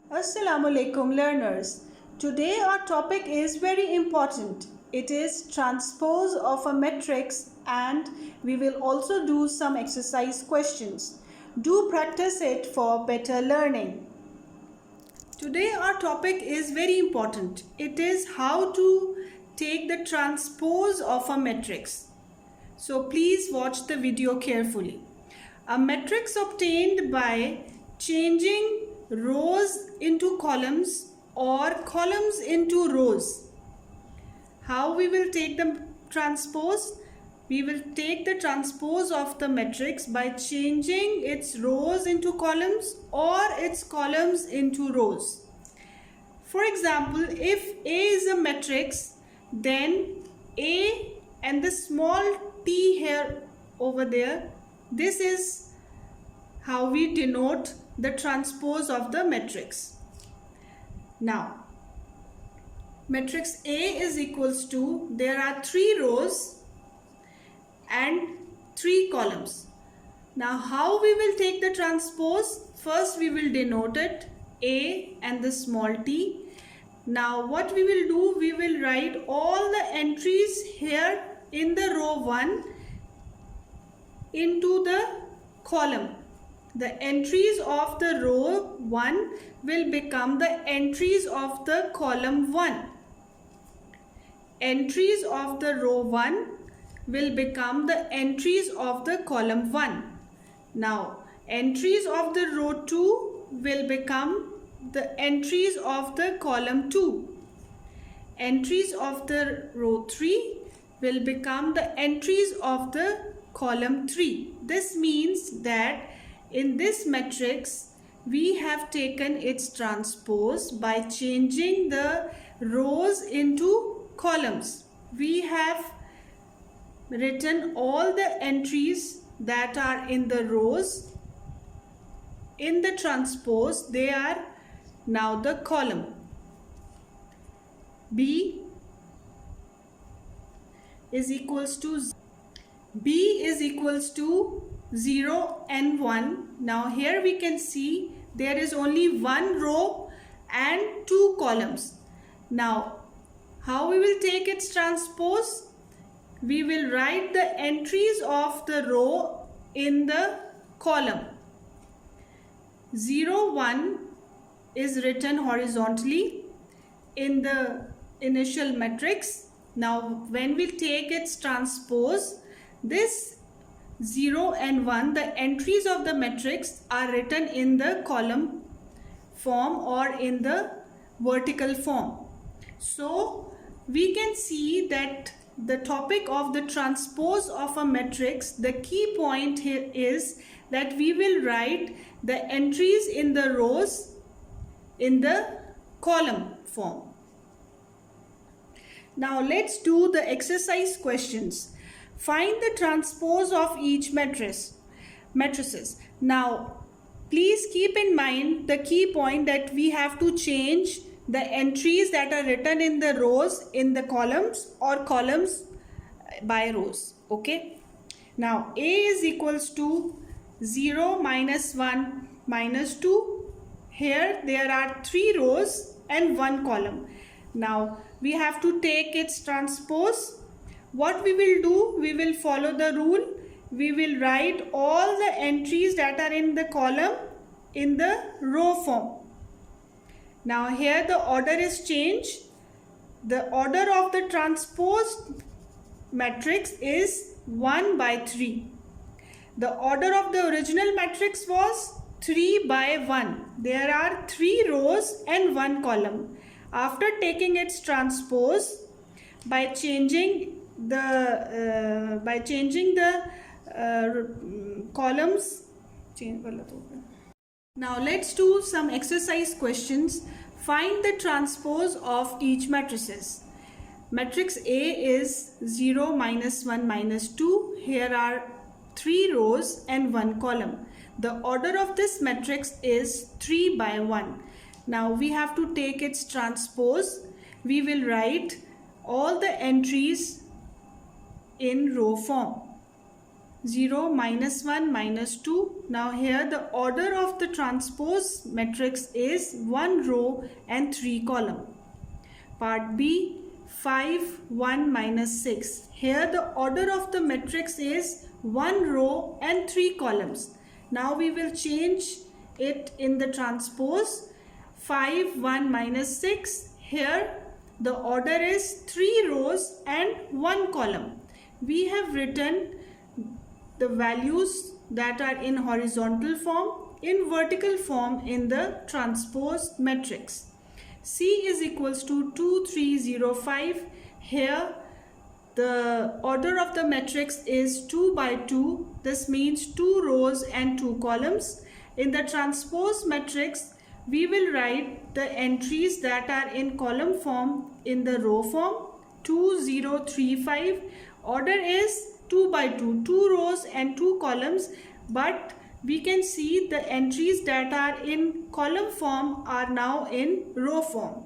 Assalamu alaikum learners. Today our topic is very important. It is transpose of a matrix and we will also do some exercise questions. Do practice it for better learning. Today our topic is very important. It is how to take the transpose of a matrix. So please watch the video carefully. A matrix obtained by changing rows into columns or columns into rows. How we will take the transpose? We will take the transpose of the matrix by changing its rows into columns or its columns into rows. For example, if A is a matrix, then A and the small t here over there, this is how we denote the transpose of the matrix. Now, matrix A is equals to, there are 3 rows and 3 columns. Now, how we will take the transpose? First, we will denote it A and the small t. Now, what we will do? We will write all the entries here in the row 1 into the column. The entries of the row 1 will become the entries of the column 1. Entries of the row 1 will become the entries of the column 1. Now, entries of the row 2 will become the entries of the column 2. Entries of the row 3 will become the entries of the column 3. This means that in this matrix we have taken its transpose by changing the rows into columns. We have written all the entries that are in the rows in the transpose. They are now the column. B is equals to 0 and 1. Now here we can see there is only 1 row and 2 columns. Now how we will take its transpose? We will write the entries of the row in the column. 0, 1 is written horizontally in the initial matrix. Now when we take its transpose, this 0 and 1, the entries of the matrix are written in the column form or in the vertical form. So we can see that the topic of the transpose of a matrix, the key point here is that we will write the entries in the rows in the column form. Now let's do the exercise questions. Find the transpose of each matrices. Now please keep in mind the key point that we have to change the entries that are written in the rows in the columns or columns by rows. Okay. Now A is equals to 0, minus 1, minus 2. Here there are 3 rows and 1 column. Now we have to take its transpose. What we will do? We will follow the rule. We will write all the entries that are in the column in the row form. Now here the order is changed. The order of the transposed matrix is 1 by 3. The order of the original matrix was 3 by 1. There are 3 rows and 1 column. After taking its transpose, by changing the columns. Now let's do some exercise questions. Find the transpose of each matrices. Matrix A is 0, minus 1, minus 2. Here are 3 rows and 1 column. The order of this matrix is 3 by 1. Now we have to take its transpose. We will write all the entries in row form. 0, minus 1, minus 2. Now here the order of the transpose matrix is 1 row and 3 column. Part B, 5, 1, minus 6. Here the order of the matrix is 1 row and 3 columns. Now we will change it in the transpose. 5, 1, minus 6. Here the order is 3 rows and 1 column. We have written the values that are in horizontal form in vertical form in the transpose matrix. C is equals to 2, 3, 0, 5. Here the order of the matrix is 2 by 2. This means 2 rows and 2 columns. In the transpose matrix, we will write the entries that are in column form in the row form. 2, 0, 3, 5. Order is 2 by 2, 2 rows and 2 columns, but we can see the entries that are in column form are now in row form.